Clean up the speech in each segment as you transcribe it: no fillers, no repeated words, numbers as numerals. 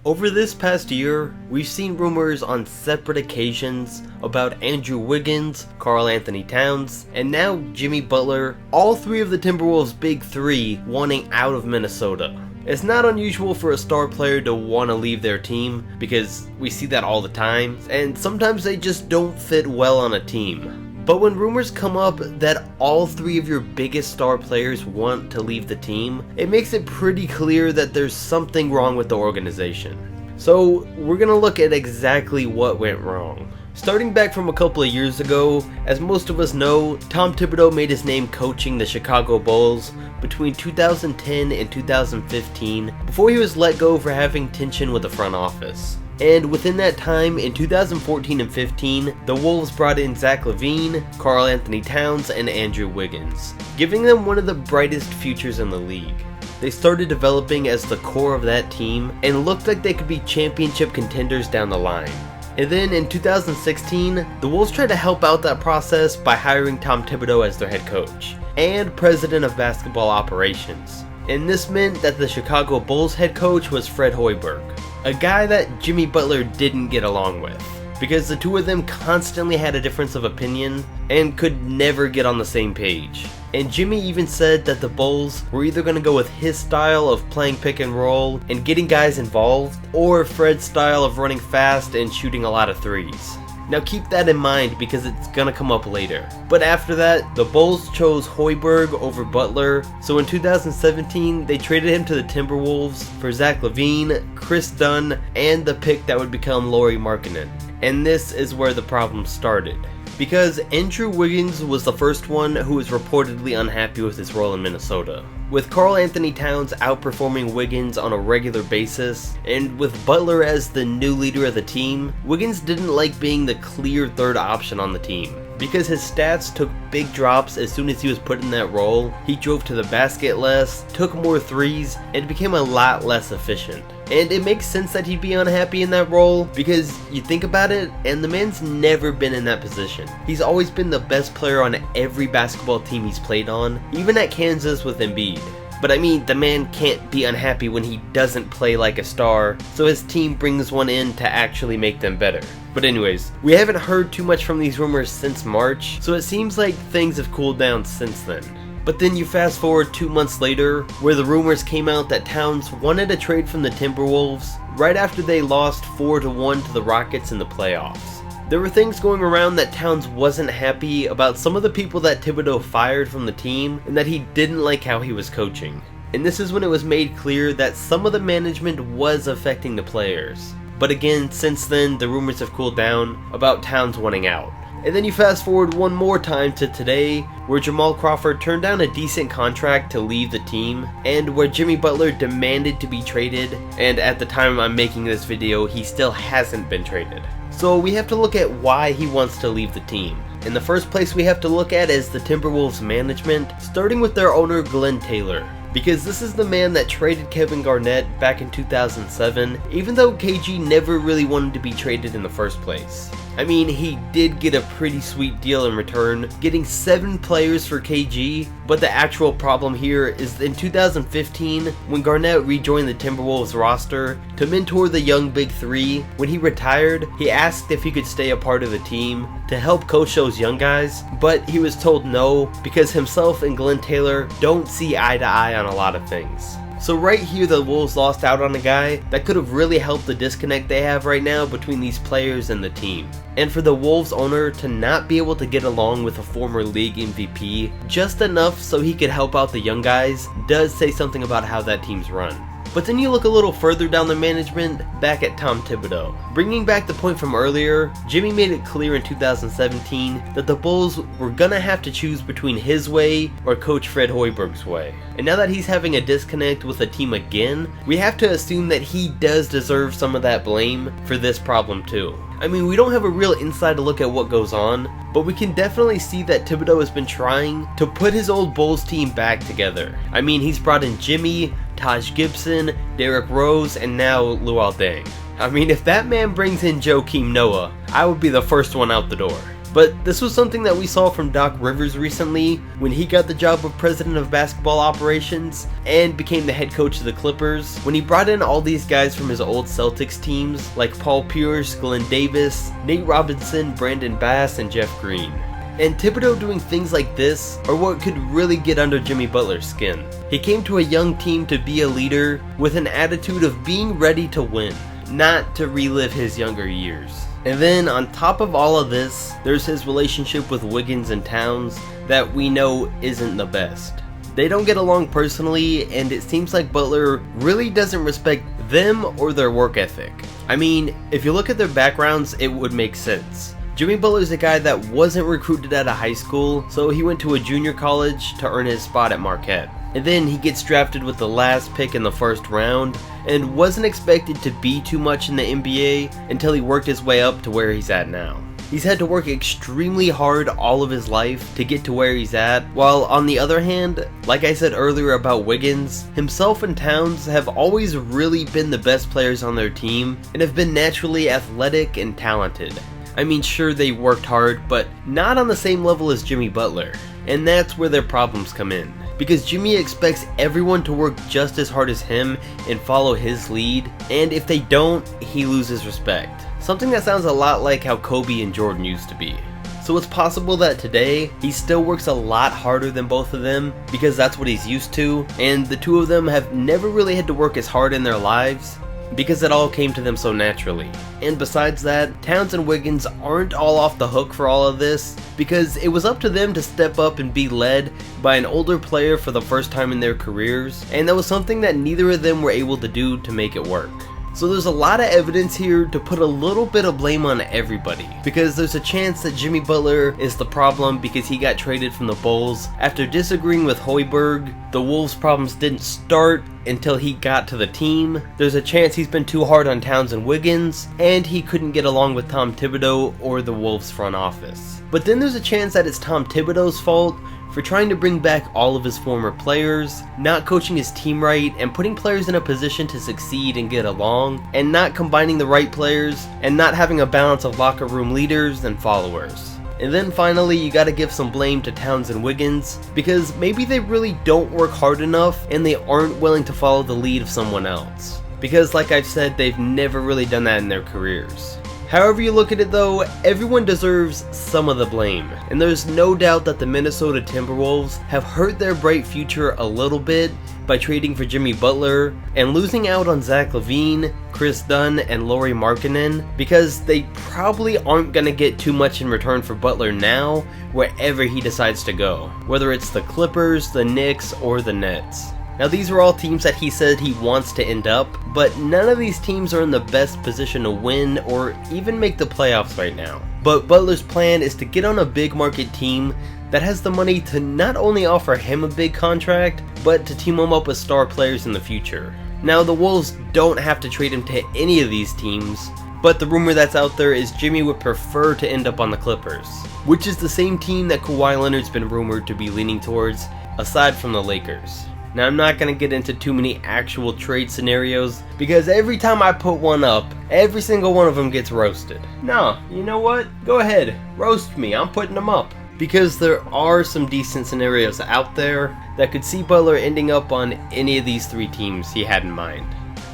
Over this past year, we've seen rumors on separate occasions about Andrew Wiggins, Karl Anthony Towns, and now Jimmy Butler, all three of the Timberwolves' big three, wanting out of Minnesota. It's not unusual for a star player to want to leave their team, because we see that all the time, and sometimes they just don't fit well on a team. But when rumors come up that all three of your biggest star players want to leave the team, it makes it pretty clear that there's something wrong with the organization. So we're gonna look at exactly what went wrong. Starting back from a couple of years ago, as most of us know, Tom Thibodeau made his name coaching the Chicago Bulls between 2010 and 2015 before he was let go for having tension with the front office. And within that time, in 2014 and 15, the Wolves brought in Zach LaVine, Karl Anthony Towns, and Andrew Wiggins, giving them one of the brightest futures in the league. They started developing as the core of that team and looked like they could be championship contenders down the line. And then in 2016, the Wolves tried to help out that process by hiring Tom Thibodeau as their head coach and president of basketball operations. And this meant that the Chicago Bulls head coach was Fred Hoiberg, a guy that Jimmy Butler didn't get along with, because the two of them constantly had a difference of opinion and could never get on the same page. And Jimmy even said that the Bulls were either going to go with his style of playing pick and roll and getting guys involved, or Fred's style of running fast and shooting a lot of threes. Now keep that in mind because it's gonna come up later. But after that, the Bulls chose Hoiberg over Butler, so in 2017 they traded him to the Timberwolves for Zach LaVine, Chris Dunn, and the pick that would become Lauri Markkanen. And this is where the problem started, because Andrew Wiggins was the first one who was reportedly unhappy with his role in Minnesota. With Karl Anthony Towns outperforming Wiggins on a regular basis, and with Butler as the new leader of the team, Wiggins didn't like being the clear third option on the team. Because his stats took big drops as soon as he was put in that role, he drove to the basket less, took more threes, and became a lot less efficient. And it makes sense that he'd be unhappy in that role, because you think about it, and the man's never been in that position. He's always been the best player on every basketball team he's played on, even at Kansas with Embiid. But I mean, the man can't be unhappy when he doesn't play like a star, so his team brings one in to actually make them better. But anyways, we haven't heard too much from these rumors since March, so it seems like things have cooled down since then. But then you fast forward 2 months later, where the rumors came out that Towns wanted a trade from the Timberwolves right after they lost 4-1 to the Rockets in the playoffs. There were things going around that Towns wasn't happy about some of the people that Thibodeau fired from the team, and that he didn't like how he was coaching. And this is when it was made clear that some of the management was affecting the players. But again, since then, the rumors have cooled down about Towns wanting out. And then you fast forward one more time to today, where Jamal Crawford turned down a decent contract to leave the team, and where Jimmy Butler demanded to be traded, and at the time I'm making this video, he still hasn't been traded. So we have to look at why he wants to leave the team. In the first place we have to look at is the Timberwolves management, starting with their owner Glenn Taylor. Because this is the man that traded Kevin Garnett back in 2007, even though KG never really wanted to be traded in the first place. I mean, he did get a pretty sweet deal in return, getting 7 players for KG, but the actual problem here is in 2015, when Garnett rejoined the Timberwolves roster to mentor the young Big Three. When he retired, he asked if he could stay a part of the team to help coach those young guys, but he was told no, because himself and Glenn Taylor don't see eye to eye on a lot of things. So right here the Wolves lost out on a guy that could have really helped the disconnect they have right now between these players and the team. And for the Wolves owner to not be able to get along with a former league MVP just enough so he could help out the young guys does say something about how that team's run. But then you look a little further down the management, back at Tom Thibodeau. Bringing back the point from earlier, Jimmy made it clear in 2017 that the Bulls were gonna have to choose between his way or Coach Fred Hoiberg's way. And now that he's having a disconnect with the team again, we have to assume that he does deserve some of that blame for this problem too. I mean, we don't have a real inside look at what goes on, but we can definitely see that Thibodeau has been trying to put his old Bulls team back together. I mean, he's brought in Jimmy, Taj Gibson, Derrick Rose, and now Luol Deng. I mean, if that man brings in Joakim Noah, I would be the first one out the door. But this was something that we saw from Doc Rivers recently when he got the job of president of basketball operations and became the head coach of the Clippers, when he brought in all these guys from his old Celtics teams like Paul Pierce, Glenn Davis, Nate Robinson, Brandon Bass, and Jeff Green. And Thibodeau doing things like this are what could really get under Jimmy Butler's skin. He came to a young team to be a leader with an attitude of being ready to win, not to relive his younger years. And then on top of all of this, there's his relationship with Wiggins and Towns that we know isn't the best. They don't get along personally, and it seems like Butler really doesn't respect them or their work ethic. I mean, if you look at their backgrounds, it would make sense. Jimmy Butler's a guy that wasn't recruited out of high school, so he went to a junior college to earn his spot at Marquette. And then he gets drafted with the last pick in the first round, and wasn't expected to be too much in the NBA until he worked his way up to where he's at now. He's had to work extremely hard all of his life to get to where he's at, while on the other hand, like I said earlier about Wiggins, himself and Towns have always really been the best players on their team, and have been naturally athletic and talented. I mean, sure, they worked hard, but not on the same level as Jimmy Butler, and that's where their problems come in. Because Jimmy expects everyone to work just as hard as him and follow his lead, and if they don't, he loses respect. Something that sounds a lot like how Kobe and Jordan used to be. So it's possible that today, he still works a lot harder than both of them, because that's what he's used to, and the two of them have never really had to work as hard in their lives, because it all came to them so naturally. And besides that, Towns and Wiggins aren't all off the hook for all of this, because it was up to them to step up and be led by an older player for the first time in their careers, and that was something that neither of them were able to do to make it work. So there's a lot of evidence here to put a little bit of blame on everybody, because there's a chance that Jimmy Butler is the problem because he got traded from the Bulls after disagreeing with Hoiberg. The Wolves' problems didn't start until he got to the team. There's a chance he's been too hard on Towns and Wiggins, and he couldn't get along with Tom Thibodeau or the Wolves front office. But then there's a chance that it's Tom Thibodeau's fault for trying to bring back all of his former players, not coaching his team right, and putting players in a position to succeed and get along, and not combining the right players, and not having a balance of locker room leaders and followers. And then finally, you gotta give some blame to Towns and Wiggins, because maybe they really don't work hard enough and they aren't willing to follow the lead of someone else. Because like I've said, they've never really done that in their careers. However you look at it though, everyone deserves some of the blame, and there's no doubt that the Minnesota Timberwolves have hurt their bright future a little bit by trading for Jimmy Butler and losing out on Zach LaVine, Chris Dunn, and Lauri Markkanen, because they probably aren't going to get too much in return for Butler now wherever he decides to go, whether it's the Clippers, the Knicks, or the Nets. Now these are all teams that he said he wants to end up, but none of these teams are in the best position to win or even make the playoffs right now. But Butler's plan is to get on a big market team that has the money to not only offer him a big contract, but to team him up with star players in the future. Now the Wolves don't have to trade him to any of these teams, but the rumor that's out there is Jimmy would prefer to end up on the Clippers, which is the same team that Kawhi Leonard's been rumored to be leaning towards, aside from the Lakers. Now I'm not going to get into too many actual trade scenarios, because every time I put one up, every single one of them gets roasted. No, you know what? Go ahead, roast me, I'm putting them up. Because there are some decent scenarios out there that could see Butler ending up on any of these three teams he had in mind.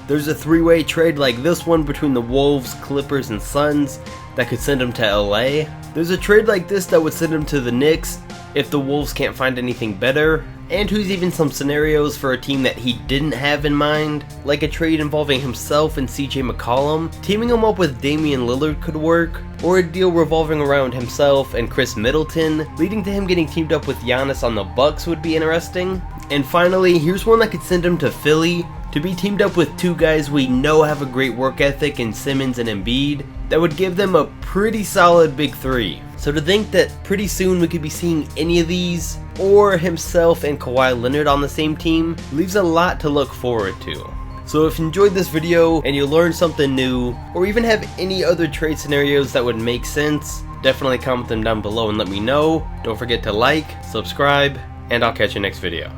There's a three-way trade like this one between the Wolves, Clippers, and Suns that could send him to LA. There's a trade like this that would send him to the Knicks if the Wolves can't find anything better. And who's even some scenarios for a team that he didn't have in mind, like a trade involving himself and CJ McCollum. Teaming him up with Damian Lillard could work, or a deal revolving around himself and Chris Middleton, leading to him getting teamed up with Giannis on the Bucks would be interesting. And finally, here's one that could send him to Philly, to be teamed up with two guys we know have a great work ethic in Simmons and Embiid, that would give them a pretty solid big three. So to think that pretty soon we could be seeing any of these, or himself and Kawhi Leonard on the same team, leaves a lot to look forward to. So if you enjoyed this video and you learned something new, or even have any other trade scenarios that would make sense, definitely comment them down below and let me know. Don't forget to like, subscribe, and I'll catch you next video.